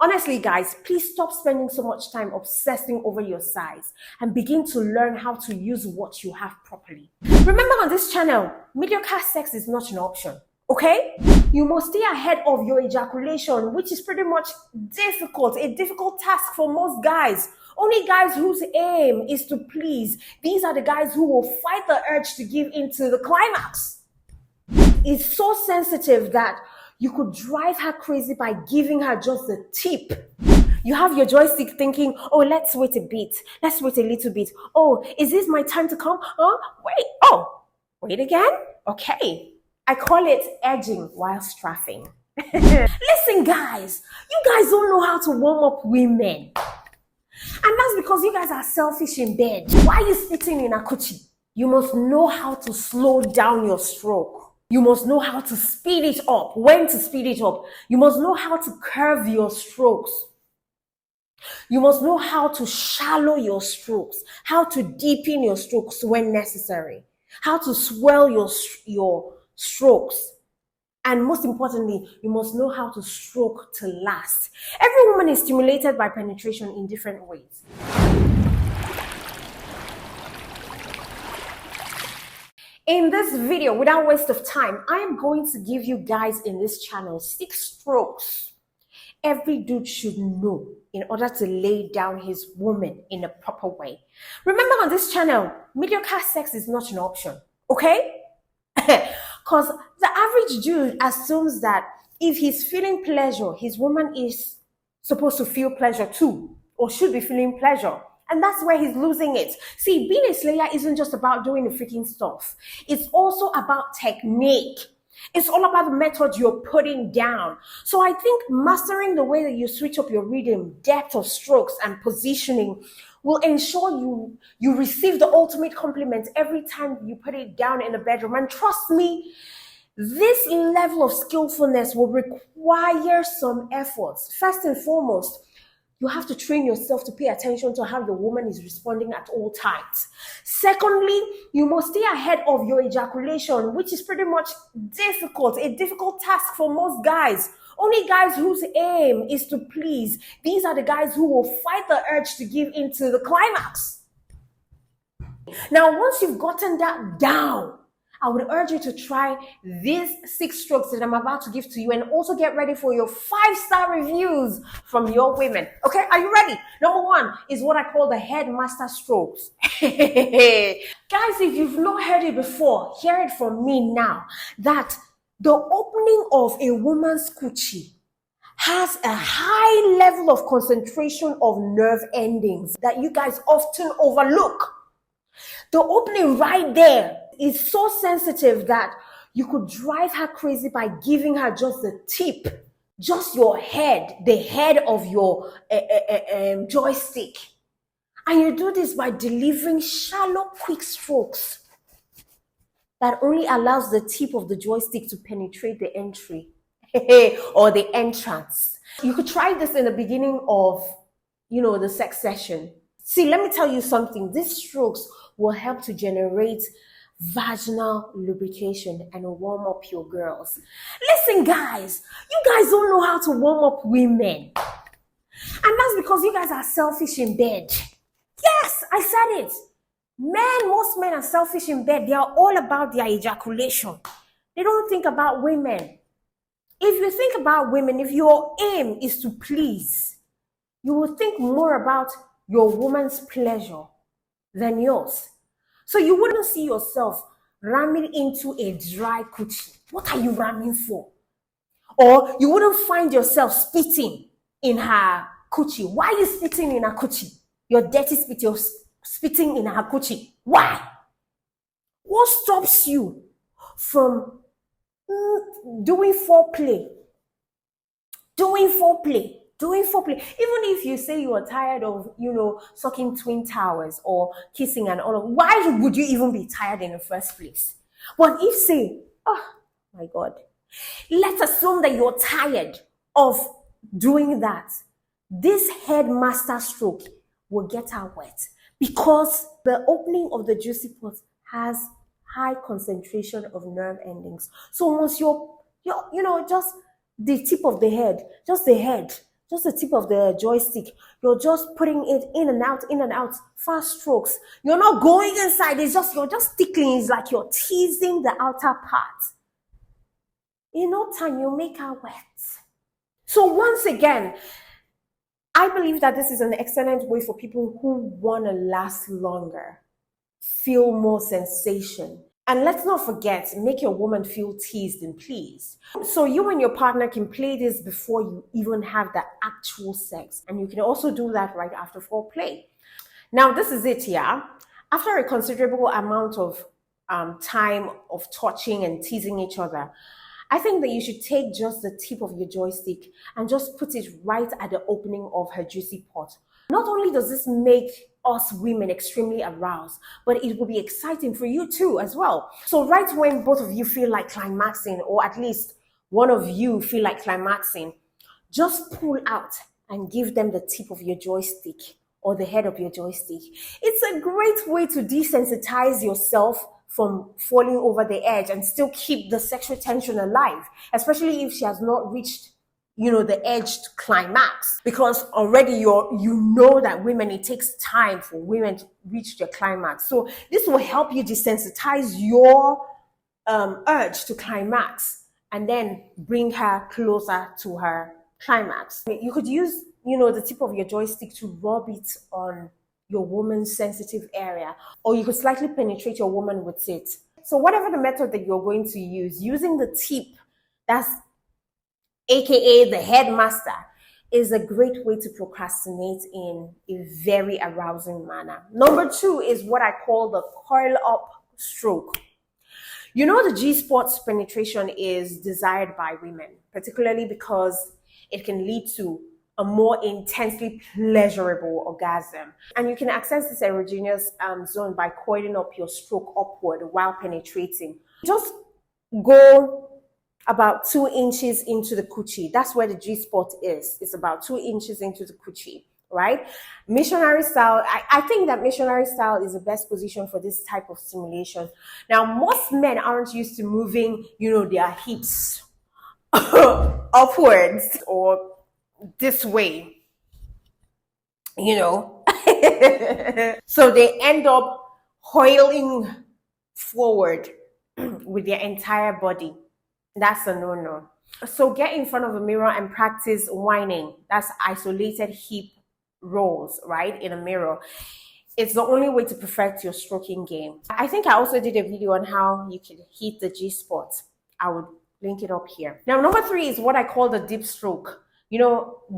Honestly, guys, please stop spending so much time obsessing over your size and begin to learn how to use what you have properly. Remember, on this channel, mediocre sex is not an option, okay? You must stay ahead of your ejaculation, which is pretty much a difficult task for most guys. Only guys whose aim is to please. These are the guys who will fight the urge to give in to the climax. It's so sensitive that you could drive her crazy by giving her just the tip. You have your joystick thinking, oh, let's wait a bit. Let's wait a little bit. Oh, is this my time to come? Oh, wait. Oh, wait again? Okay. I call it edging while strafing. Listen, guys, you guys don't know how to warm up women. And that's because you guys are selfish in bed. Why are you sitting in a coochie? You must know how to slow down your stroke. You must know how to speed it up, when to speed it up. You must know how to curve your strokes. You must know how to shallow your strokes, how to deepen your strokes when necessary, how to swell your strokes. And most importantly, you must know how to stroke to last. Every woman is stimulated by penetration in different ways. In this video, without waste of time, I am going to give you guys in this channel 6 strokes every dude should know in order to lay down his woman in a proper way. Remember, on this channel, mediocre sex is not an option, okay? Because the average dude assumes that if he's feeling pleasure, his woman is supposed to feel pleasure too, or should be feeling pleasure. And that's where he's losing it. See, being a slayer isn't just about doing the freaking stuff. It's also about technique. It's all about the method you're putting down. So I think mastering the way that you switch up your rhythm, depth of strokes, and positioning will ensure you receive the ultimate compliment every time you put it down in the bedroom. And trust me, this level of skillfulness will require some efforts. First and foremost, you have to train yourself to pay attention to how your woman is responding at all times. Secondly, you must stay ahead of your ejaculation, which is pretty much a difficult task for most guys. Only guys whose aim is to please. These are the guys who will fight the urge to give in to the climax. Now, once you've gotten that down, I would urge you to try these 6 strokes that I'm about to give to you, and also get ready for your 5-star reviews from your women. Okay, are you ready? Number 1 is what I call the Headmaster strokes. Guys, if you've not heard it before, hear it from me now, that the opening of a woman's coochie has a high level of concentration of nerve endings that you guys often overlook. The opening right there is so sensitive that you could drive her crazy by giving her just the tip, just your head, the head of your joystick. And you do this by delivering shallow, quick strokes that only allows the tip of the joystick to penetrate the entry or the entrance. You could try this in the beginning of, the sex session. See, let me tell you something. These strokes will help to generate vaginal lubrication and warm up your girls. Listen, guys, you guys don't know how to warm up women. And that's because you guys are selfish in bed. Yes, I said it. Most men are selfish in bed. They are all about their ejaculation. They don't think about women. If you think about women, if your aim is to please, you will think more about your woman's pleasure than yours. So you wouldn't see yourself ramming into a dry coochie. What are you ramming for? Or you wouldn't find yourself spitting in her coochie. Why are you spitting in her coochie? Your dirty spit, you're spitting in her coochie. Why? What stops you from doing foreplay? Even if you say you are tired of, sucking twin towers or kissing and all of, why would you even be tired in the first place? But if say, oh my God, let's assume that you're tired of doing that, this Headmaster stroke will get her wet because the opening of the Juicypot has high concentration of nerve endings. So once you're just the tip of the head, just just the tip of the joystick. You're just putting it in and out, fast strokes. You're not going inside. You're just tickling. It's like you're teasing the outer part. In no time, you'll make her wet. So once again, I believe that this is an excellent way for people who want to last longer, feel more sensation. And let's not forget, make your woman feel teased and pleased. So you and your partner can play this before you even have the actual sex. And you can also do that right after foreplay. Now, this is it, yeah? After a considerable amount of time of touching and teasing each other, I think that you should take just the tip of your joystick and just put it right at the opening of her Juicypot. Not only does this make us women extremely aroused, but it will be exciting for you too as well. So right when both of you feel like climaxing, or at least one of you feel like climaxing, just pull out and give them the tip of your joystick or the head of your joystick. It's a great way to desensitize yourself from falling over the edge and still keep the sexual tension alive, especially if she has not reached, the edge to climax. Because already you know that it takes time for women to reach their climax. So this will help you desensitize your urge to climax and then bring her closer to her climax. You could use, the tip of your joystick to rub it on your woman's sensitive area, or you could slightly penetrate your woman with it. So whatever the method that you're going to use, using the tip, that's aka the headmaster, is a great way to procrastinate in a very arousing manner. Number 2 is what I call the coil up stroke. The G-spot's penetration is desired by women, particularly because it can lead to a more intensely pleasurable orgasm. And you can access this erogenous zone by coiling up your stroke upward while penetrating. Just go about 2 inches into the coochie. That's where the G-spot is. It's about 2 inches into the coochie, right? Missionary style, I think that missionary style is the best position for this type of stimulation. Now, most men aren't used to moving, their hips upwards or this way, so they end up coiling forward with their entire body. That's a no-no. So get in front of a mirror and practice whining. That's isolated hip rolls, right, in a mirror. It's the only way to perfect your stroking game. I think I also did a video on how you can hit the G-spot. I would link it up here. Now, number 3 is what I call the deep stroke.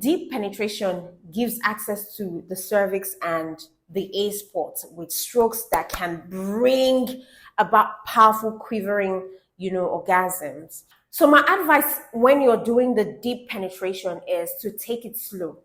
Deep penetration gives access to the cervix and the A-spot with strokes that can bring about powerful quivering, orgasms. So my advice when you're doing the deep penetration is to take it slow.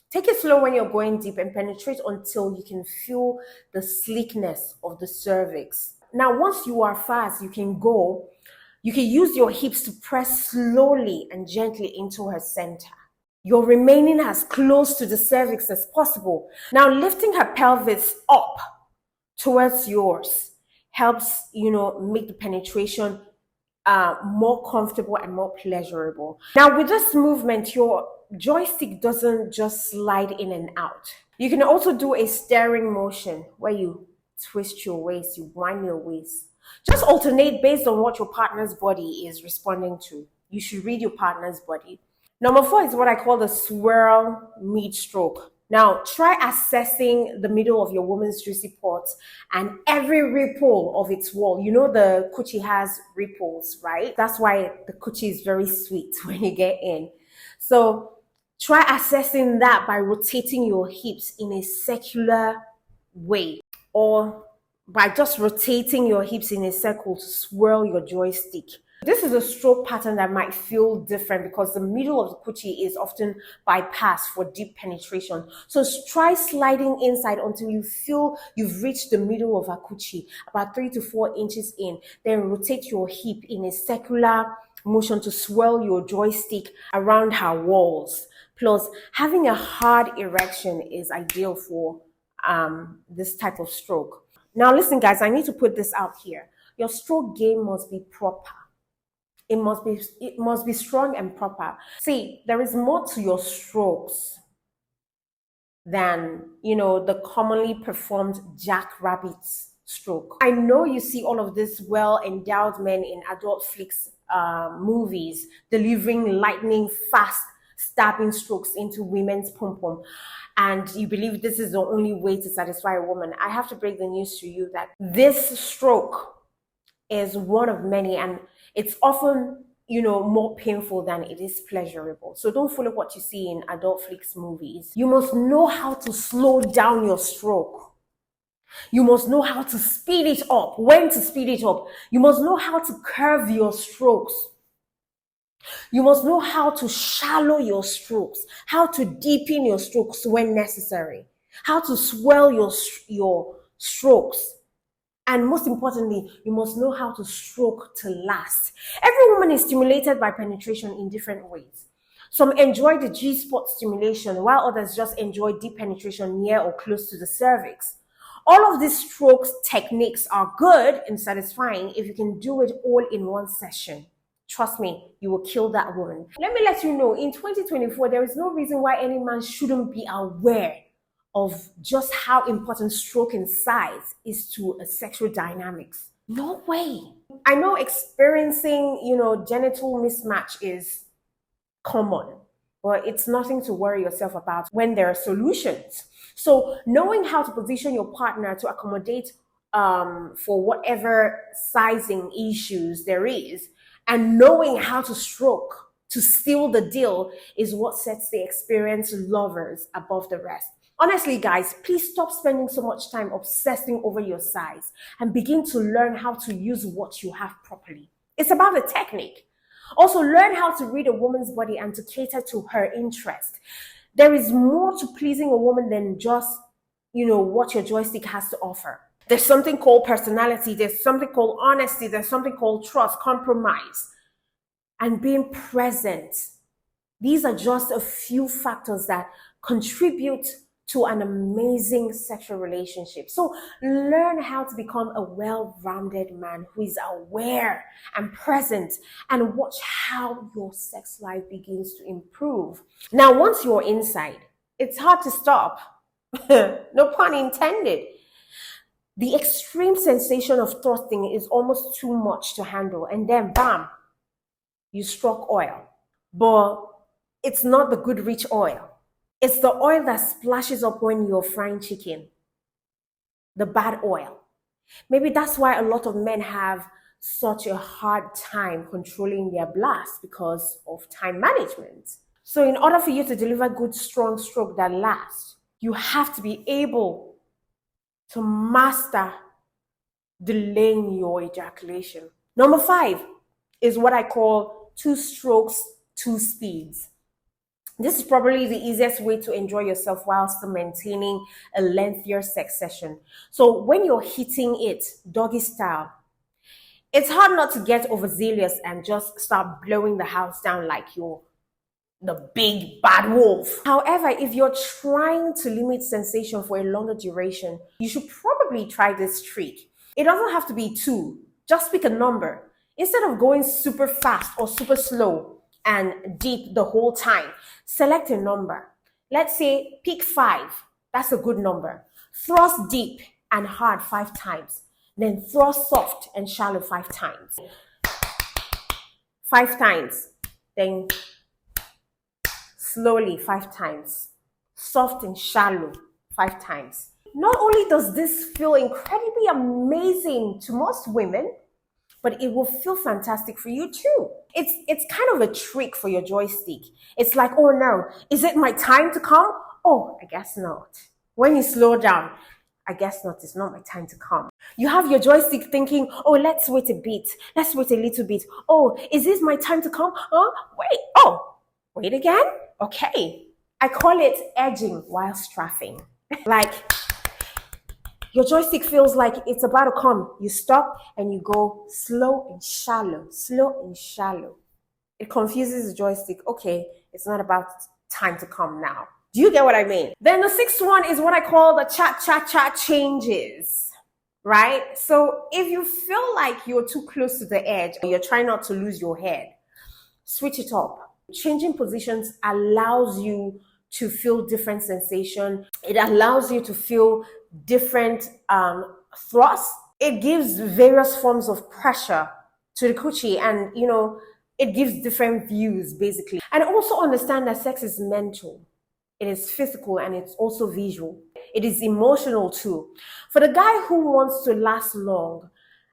Take it slow when you're going deep and penetrate until you can feel the sleekness of the cervix. Now, once you are fast, you can use your hips to press slowly and gently into her center. You're remaining as close to the cervix as possible. Now, lifting her pelvis up towards yours helps, make the penetration more comfortable and more pleasurable. Now, with this movement, your joystick doesn't just slide in and out. You can also do a stirring motion where you twist your waist, you wind your waist. Just alternate based on what your partner's body is responding to. You should read your partner's body. Number 4 is what I call the swirl mid-stroke. Now, try assessing the middle of your woman's Juicypot and every ripple of its wall. The coochie has ripples, right? That's why the coochie is very sweet when you get in. So try assessing that by rotating your hips in a circular way, or by just rotating your hips in a circle to swirl your joystick. This is a stroke pattern that might feel different because the middle of the coochie is often bypassed for deep penetration. So try sliding inside until you feel you've reached the middle of a coochie, about 3 to 4 inches in. Then rotate your hip in a circular motion to swirl your joystick around her walls. Plus, having a hard erection is ideal for this type of stroke. Now listen, guys, I need to put this out here. Your stroke game must be proper. It must be strong and proper. See, there is more to your strokes than the commonly performed jackrabbit stroke. I know you see all of these well-endowed men in adult flicks movies delivering lightning fast stabbing strokes into women's pom pom, and you believe this is the only way to satisfy a woman. I have to break the news to you that this stroke is one of many, and it's often more painful than it is pleasurable. So don't follow what you see in adult flicks movies. You must know how to slow down your stroke. You must know how to speed it up, when to speed it up. You must know how to curve your strokes. You must know how to shallow your strokes, how to deepen your strokes when necessary, how to swell your strokes. And most importantly, you must know how to stroke to last. Every woman is stimulated by penetration in different ways. Some enjoy the G-spot stimulation, while others just enjoy deep penetration near or close to the cervix. All of these strokes techniques are good and satisfying if you can do it all in one session. Trust me, you will kill that woman. Let me let you know, in 2024, there is no reason why any man shouldn't be aware of just how important stroke and size is to a sexual dynamics. No way. I know experiencing, genital mismatch is common, but it's nothing to worry yourself about when there are solutions. So knowing how to position your partner to accommodate for whatever sizing issues there is, and knowing how to stroke to seal the deal is what sets the experienced lovers above the rest. Honestly, guys, please stop spending so much time obsessing over your size and begin to learn how to use what you have properly. It's about the technique. Also, learn how to read a woman's body and to cater to her interest. There is more to pleasing a woman than just, what your joystick has to offer. There's something called personality. There's something called honesty. There's something called trust, compromise, and being present. These are just a few factors that contribute to an amazing sexual relationship. So learn how to become a well-rounded man who is aware and present, and watch how your sex life begins to improve. Now, once you're inside, it's hard to stop. No pun intended. The extreme sensation of thrusting is almost too much to handle, and then bam, you struck oil. But it's not the good rich oil. It's the oil that splashes up when you're frying chicken. The bad oil. Maybe that's why a lot of men have such a hard time controlling their blast, because of time management. So in order for you to deliver good, strong stroke that lasts, you have to be able to master delaying your ejaculation. Number 5 is what I call 2 strokes, 2 speeds. This is probably the easiest way to enjoy yourself while still maintaining a lengthier sex session. So when you're hitting it doggy style, it's hard not to get overzealous and just start blowing the house down like you're the big bad wolf. However, if you're trying to limit sensation for a longer duration, you should probably try this trick. It doesn't have to be 2. Just pick a number. Instead of going super fast or super slow and deep the whole time, select a number. Let's say pick 5. That's a good number. Thrust deep and hard 5 times. Then thrust soft and shallow 5 times. 5 times. Then slowly 5 times. Soft and shallow 5 times. Not only does this feel incredibly amazing to most women, but it will feel fantastic for you too. It's kind of a trick for your joystick. It's like, oh no, is it my time to come? Oh, I guess not. When you slow down, I guess not, it's not my time to come. You have your joystick thinking, oh, let's wait a bit. Let's wait a little bit. Oh, is this my time to come? Wait, wait again? Okay. I call it edging while strafing. Like, your joystick feels like it's about to come. You stop and you go slow and shallow, slow and shallow. It confuses the joystick. Okay, it's not about time to come now. Do you get what I mean? Then the 6th one is what I call the cha-cha-cha changes. right? So if you feel like you're too close to the edge, or you're trying not to lose your head, switch it up. Changing positions allows you to feel different sensation. It allows you to feel different thrusts. It gives various forms of pressure to the coochie, and it gives different views basically. And also understand that sex is mental, it is physical, and it's also visual. It is emotional too. For the guy who wants to last long,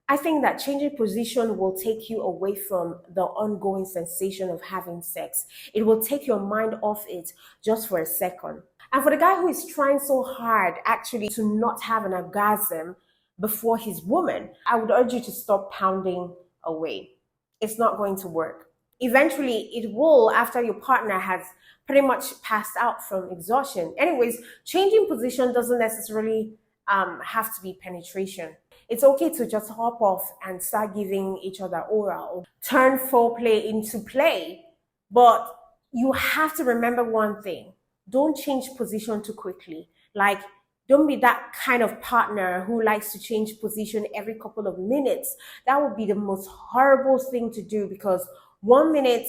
I think that changing position will take you away from the ongoing sensation of having sex. It will take your mind off it just for a second. And for the guy who is trying so hard actually to not have an orgasm before his woman, I would urge you to stop pounding away. It's not going to work. Eventually, it will after your partner has pretty much passed out from exhaustion. Anyways, changing position doesn't necessarily have to be penetration. It's okay to just hop off and start giving each other oral. Turn foreplay into play. But you have to remember one thing. Don't change position too quickly. Like, don't be that kind of partner who likes to change position every couple of minutes. That would be the most horrible thing to do, because 1 minute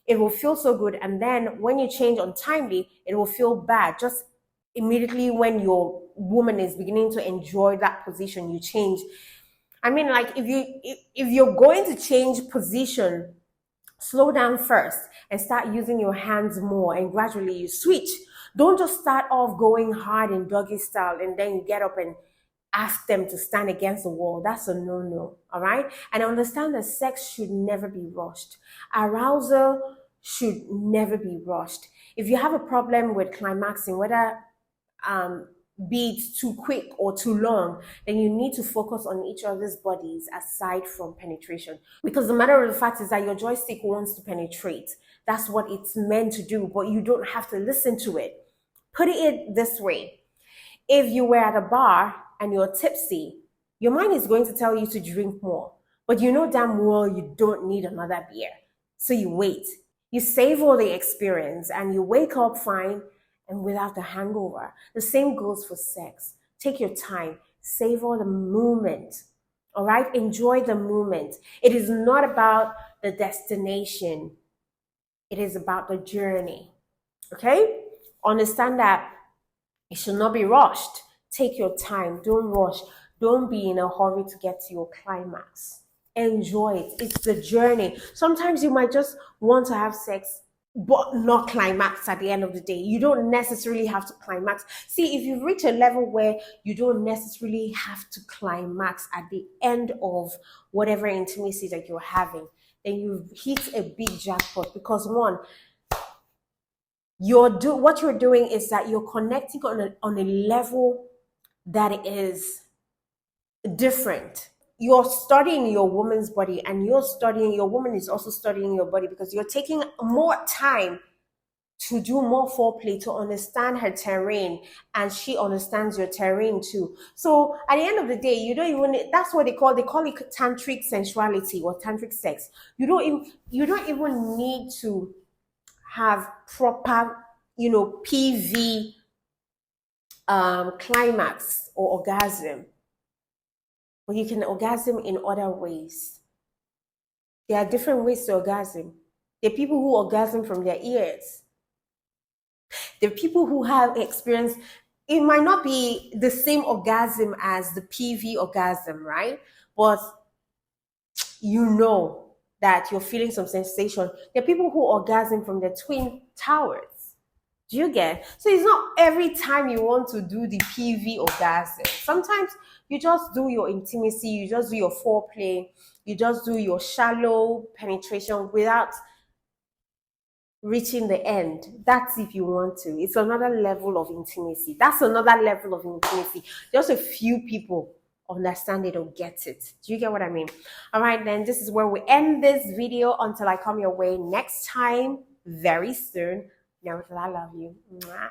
it will feel so good, and then when you change untimely, it will feel bad. Just immediately when your woman is beginning to enjoy that position, you change. I mean, like, if you're going to change position, slow down first and start using your hands more, and gradually you switch. Don't just start off going hard in doggy style and then you get up and ask them to stand against the wall. That's a no-no, all right? And understand that sex should never be rushed. Arousal should never be rushed. If you have a problem with climaxing, whether be it too quick or too long, then you need to focus on each other's bodies aside from penetration. Because the matter of the fact is that your joystick wants to penetrate. That's what it's meant to do, but you don't have to listen to it. Put it this way. If you were at a bar and you're tipsy, your mind is going to tell you to drink more, but you know damn well you don't need another beer. So you wait. You savor the experience and you wake up fine and without a hangover. The same goes for sex. Take your time, savor the moment, all right? Enjoy the moment. It is not about the destination. It is about the journey, okay? Understand that it should not be rushed. Take your time, don't rush. Don't be in a hurry to get to your climax. Enjoy it. It's the journey. Sometimes you might just want to have sex but not climax at the end of the day. You don't necessarily have to climax. See, if you reach a level where you don't necessarily have to climax at the end of whatever intimacy that you're having, then you hit a big jackpot. Because one, what you're doing is that you're connecting on a level that is different. You're studying your woman's body, and your woman is also studying your body, because you're taking more time to do more foreplay, to understand her terrain, and she understands your terrain too. So at the end of the day, you don't even, that's what they call it tantric sensuality or tantric sex. You don't even need to have proper, PV climax or orgasm. But you can orgasm in other ways. There are different ways to orgasm. There are people who orgasm from their ears. There are people who have experience. It might not be the same orgasm as the PV orgasm, right? But you know that you're feeling some sensation. There are people who orgasm from their twin towers. Do you get? So it's not every time you want to do the PV orgasm. Sometimes you just do your intimacy, you just do your foreplay, you just do your shallow penetration without reaching the end. That's if you want to. It's another level of intimacy. That's another level of intimacy. Just a few people understand it or get it. Do you get what I mean? All right, then this is where we end this video until I come your way next time very soon. Know that I love you. Mwah.